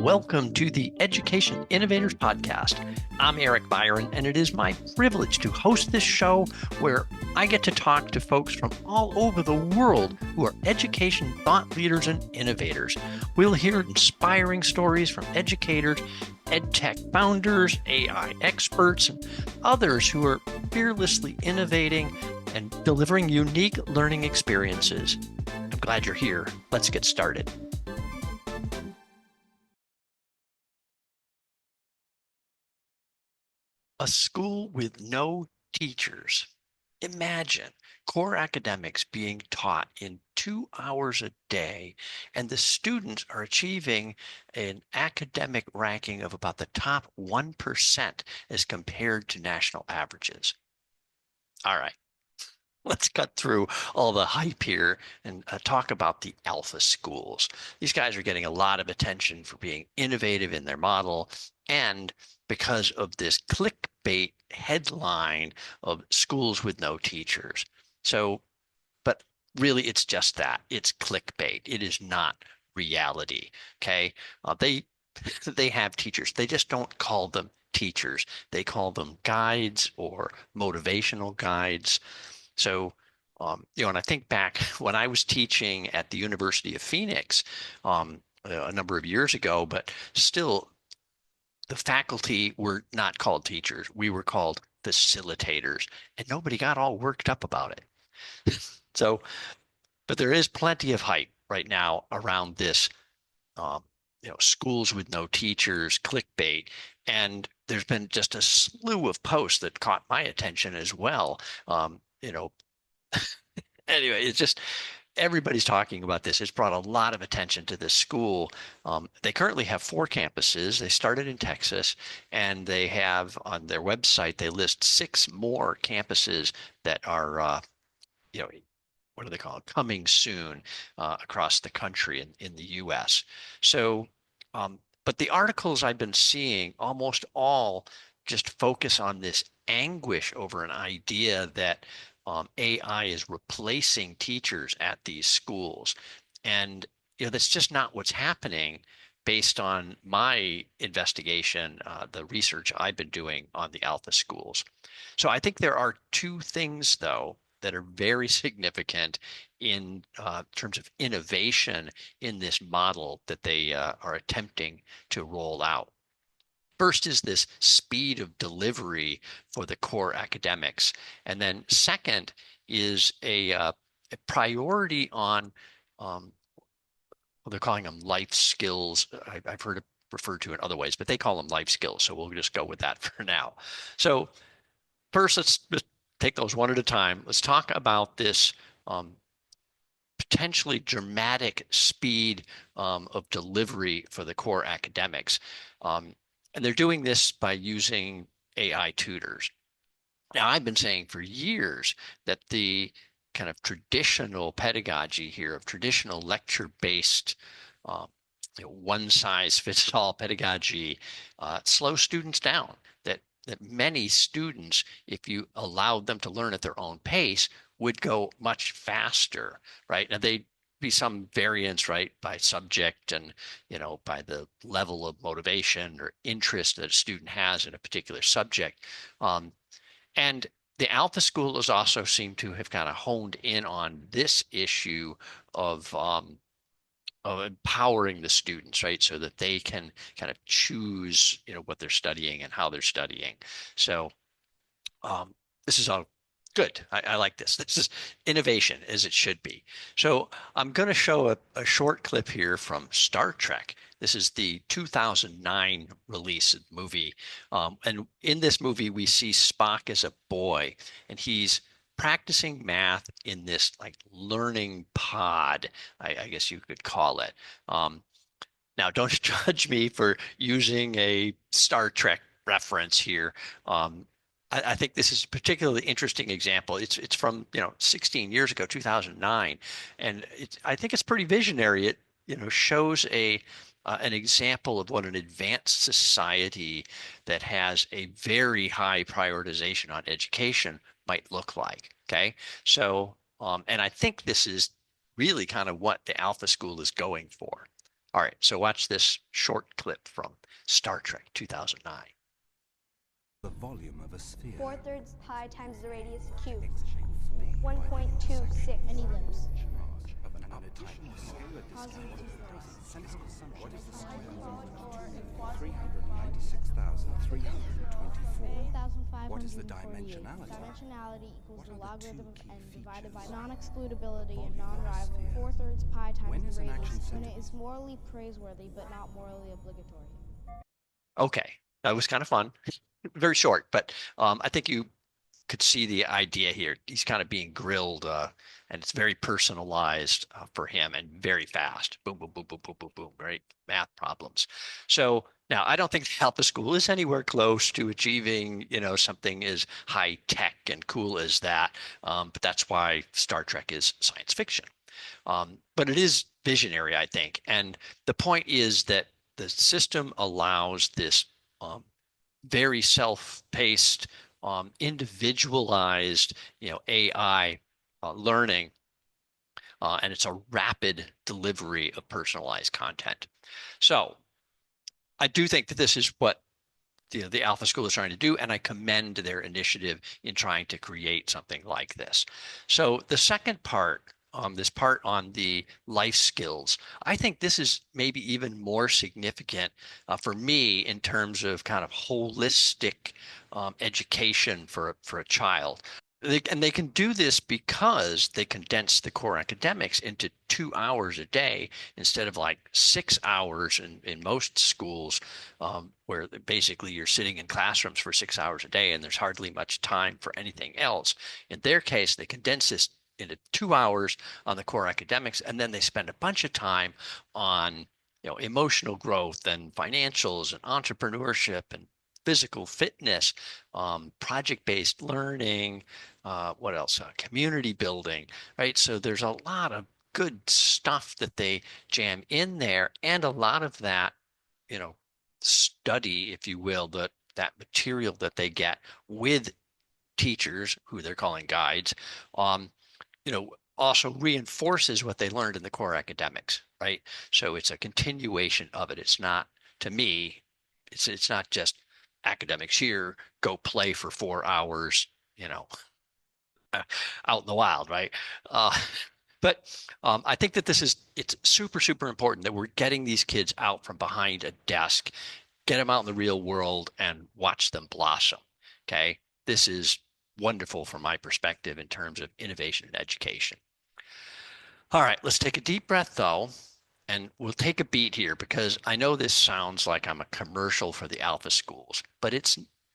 Welcome to the Education Innovators Podcast. I'm Eric Byron, and it is my privilege to host this show where I get to talk to folks from all over the world who are education thought leaders and innovators. We'll hear inspiring stories from educators, EdTech founders, AI experts, and others who are fearlessly innovating and delivering unique learning experiences. I'm glad you're here. Let's get started. A school with no teachers. Imagine core academics being taught in 2 hours a day, and the students are achieving an academic ranking of about the top 1% as compared to national averages. All right, let's cut through all the hype here and talk about the alpha schools. These guys are getting a lot of attention for being innovative in their model and because of this clickbait headline of schools with no teachers. So, but really it's just that. It's clickbait. It is not reality. Okay. They have teachers. They just don't call them teachers. They call them guides or motivational guides. So, and I think back when I was teaching at the University of Phoenix a number of years ago, but still the faculty were not called teachers. We were called facilitators, and nobody got all worked up about it. So, but there is plenty of hype right now around this, schools with no teachers, clickbait, and there's been just a slew of posts that caught my attention as well. Anyway, it's just everybody's talking about this. It's brought a lot of attention to this school. They currently have 4 campuses. They started in Texas, and they have on their website, they list 6 more campuses that are, what do they call it? Coming soon across the country in the US. So, but the articles I've been seeing almost all just focus on this anguish over an idea that AI is replacing teachers at these schools. And, that's just not what's happening based on my investigation, the research I've been doing on the alpha schools. So I think there are 2 things, though, that are very significant in terms of innovation in this model that they are attempting to roll out. First is this speed of delivery for the core academics. And then second is a priority on, they're calling them life skills. I've heard it referred to in other ways, but they call them life skills. So we'll just go with that for now. So first, let's just take those one at a time. Let's talk about this potentially dramatic speed of delivery for the core academics. And they're doing this by using AI tutors. Now, I've been saying for years that the kind of traditional pedagogy here of traditional lecture-based one-size-fits-all pedagogy slows students down, that many students, if you allowed them to learn at their own pace, would go much faster, right? Now, they'd be some variance, right, by subject and, by the level of motivation or interest that a student has in a particular subject. And the alpha schools also seem to have kind of honed in on this issue of empowering the students, right, so that they can kind of choose, what they're studying and how they're studying. So this is all good. I like this. This is innovation as it should be. So I'm going to show a short clip here from Star Trek. This is the 2009 release movie. And in this movie, we see Spock as a boy, and he's practicing math in this like learning pod, I guess you could call it. Now, don't judge me for using a Star Trek reference here. I think this is a particularly interesting example. It's from 16 years ago, 2009, and I think it's pretty visionary. It shows an example of what an advanced society that has a very high prioritization on education might look like. Okay, so and I think this is really kind of what the Alpha School is going for. All right, so watch this short clip from Star Trek 2009. The volume of a sphere. 4/3 pi times the radius cubed. 1.26. Any limbs? Of an additional scale of Positive sensible summation. What is the square root of 396,324? What is the dimensionality? Dimensionality equals the What are the logarithm two of key n features? divided by non-excludability and Volume of a non-rival. sphere. 4/3 pi When times is the an radius action when centered? it is morally praiseworthy but not morally obligatory. Okay, that was kind of fun. Very short, but I think you could see the idea here. He's kind of being grilled, and it's very personalized for him and very fast. Boom, boom, boom, boom, boom, boom, boom, right? Math problems. So now I don't think Alpha School is anywhere close to achieving, something as high tech and cool as that. But that's why Star Trek is science fiction. But it is visionary, I think. And the point is that the system allows this very self-paced, individualized, AI learning, and it's a rapid delivery of personalized content. So I do think that this is what the Alpha School is trying to do, and I commend their initiative in trying to create something like this. So the second part, this part on the life skills, I think this is maybe even more significant for me in terms of kind of holistic education for a child. And they can do this because they condense the core academics into 2 hours a day instead of like 6 hours in most schools, where basically you're sitting in classrooms for 6 hours a day and there's hardly much time for anything else. In their case, they condense this into 2 hours on the core academics, and then they spend a bunch of time on emotional growth and financials and entrepreneurship and physical fitness, project-based learning, what else? Community building, right? So there's a lot of good stuff that they jam in there, and a lot of that, study, if you will, that material that they get with teachers who they're calling guides, um, also reinforces what they learned in the core academics, right? So it's a continuation of it. It's not, to me, it's not just academics here, go play for 4 hours, out in the wild, right? Uh, but I think that it's super, super important that we're getting these kids out from behind a desk, get them out in the real world and watch them blossom. Okay. This is wonderful from my perspective in terms of innovation and education. All right, let's take a deep breath though, and we'll take a beat here because I know this sounds like I'm a commercial for the Alpha schools, but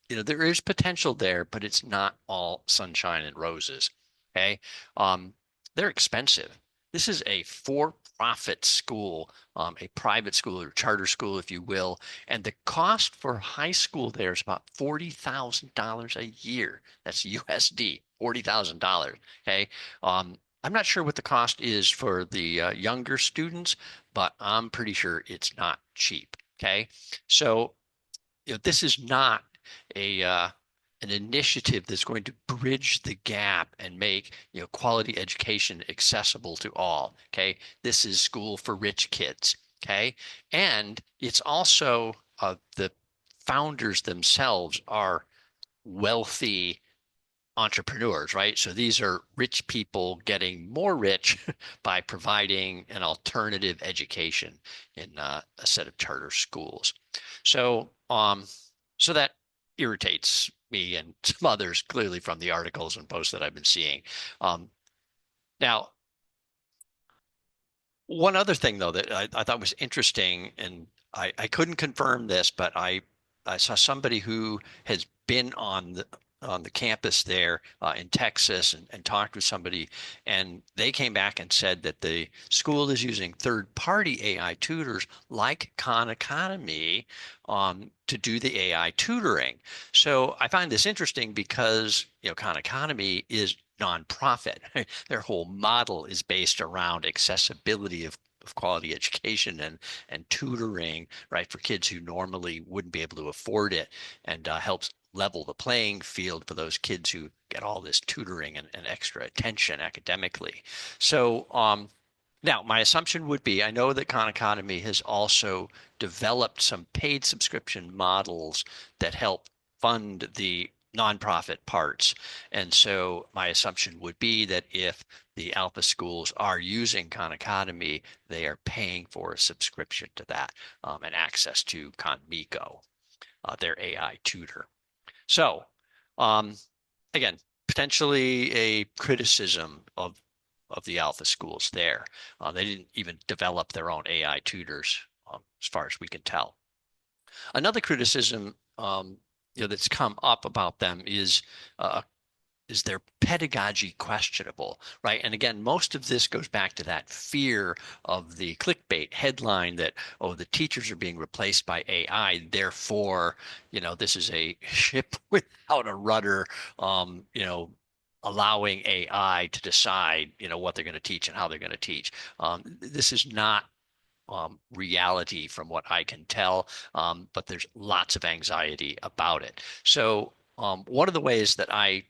there is potential there, but it's not all sunshine and roses. Okay. Um, they're expensive. This is a for-profit school, a private school or charter school, if you will. And the cost for high school there is about $40,000 a year. That's USD, $40,000. Okay. I'm not sure what the cost is for the younger students, but I'm pretty sure it's not cheap. Okay. So, this is not a an initiative that's going to bridge the gap and make quality education accessible to all. Okay, this is school for rich kids. Okay, and it's also the founders themselves are wealthy entrepreneurs, right? So these are rich people getting more rich by providing an alternative education in a set of charter schools. So, so that irritates me and some others clearly from the articles and posts that I've been seeing. Now, one other thing though that I thought was interesting, and I couldn't confirm this, but I saw somebody who has been on the campus there in Texas and talked with somebody, and they came back and said that the school is using third-party AI tutors like Khan Academy to do the AI tutoring. So I find this interesting because Khan Academy is nonprofit. Their whole model is based around accessibility of quality education and tutoring, right, for kids who normally wouldn't be able to afford it, and helps level the playing field for those kids who get all this tutoring and extra attention academically. So Now, my assumption would be, I know that Khan Academy has also developed some paid subscription models that help fund the nonprofit parts. And so my assumption would be that if the Alpha schools are using Khan Academy, they are paying for a subscription to that and access to Khan Miko, their AI tutor. So again, potentially a criticism of the Alpha schools there. They didn't even develop their own AI tutors, as far as we can tell. Another criticism that's come up about them is their pedagogy questionable, right? And again, most of this goes back to that fear of the clickbait headline that, oh, the teachers are being replaced by AI, therefore, this is a ship without a rudder, allowing AI to decide, what they're going to teach and how they're going to teach. This is not reality from what I can tell, but there's lots of anxiety about it. So one of the ways that I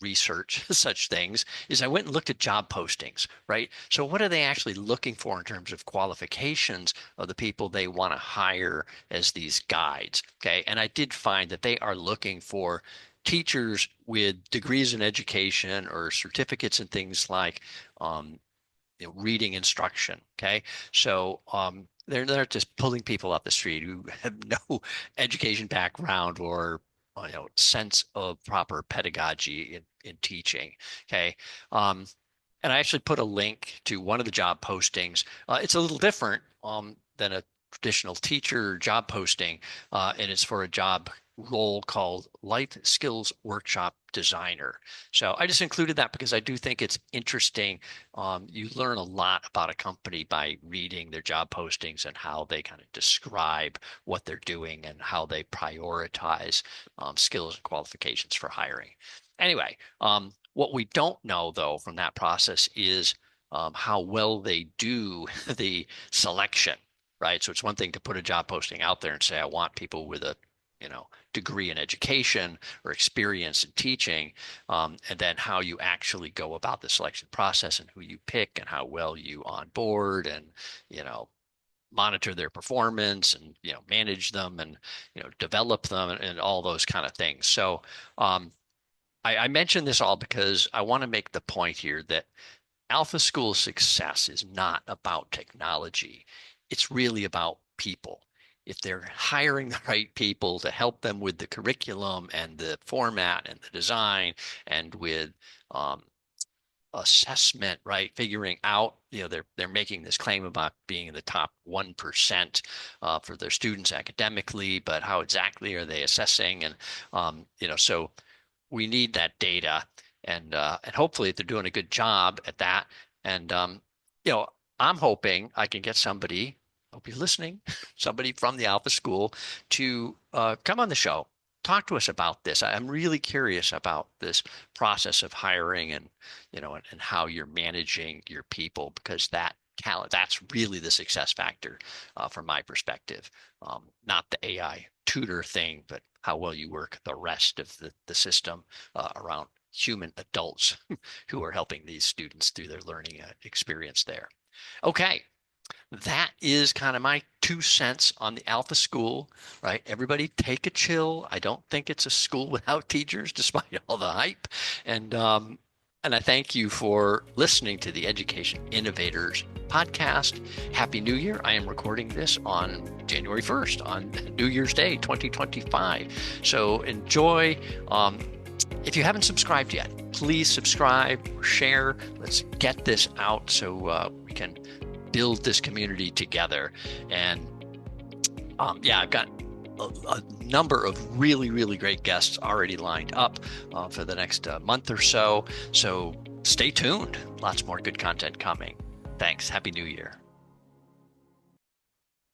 research such things is I went and looked at job postings, right? So what are they actually looking for in terms of qualifications of the people they want to hire as these guides? Okay. And I did find that they are looking for teachers with degrees in education or certificates in things like reading instruction. Okay. So they're not just pulling people off the street who have no education background or sense of proper pedagogy in teaching. Okay. And I actually put a link to one of the job postings. It's a little different than a traditional teacher job posting, and it's for a job role called Life Skills Workshop Designer. So I just included that because I do think it's interesting. You learn a lot about a company by reading their job postings and how they kind of describe what they're doing and how they prioritize skills and qualifications for hiring. Anyway, what we don't know, though, from that process is how well they do the selection, right? So it's one thing to put a job posting out there and say, I want people with a degree in education or experience in teaching, and then how you actually go about the selection process and who you pick and how well you onboard and, monitor their performance and, manage them and, develop them and all those kind of things. So I mention this all because I want to make the point here that Alpha School success is not about technology. It's really about people. If they're hiring the right people to help them with the curriculum and the format and the design and with assessment, right? Figuring out, they're making this claim about being in the top 1% for their students academically, but how exactly are they assessing? And, so we need that data and hopefully they're doing a good job at that. And, I'm hoping I can get somebody, hope you're listening, somebody from the Alpha School to come on the show, talk to us about this. I'm really curious about this process of hiring and, and how you're managing your people, because that's really the success factor from my perspective, not the AI tutor thing, but how well you work the rest of the system around human adults who are helping these students through their learning experience there. Okay. That is kind of my 2 cents on the Alpha School, right? Everybody take a chill. I don't think it's a school without teachers, despite all the hype. And I thank you for listening to the Education Innovators Podcast. Happy New Year. I am recording this on January 1st, on New Year's Day, 2025. So enjoy. If you haven't subscribed yet, please subscribe or share. Let's get this out so we can build this community together. And I've got a number of really, really great guests already lined up for the next month or so. So stay tuned. Lots more good content coming. Thanks. Happy New Year.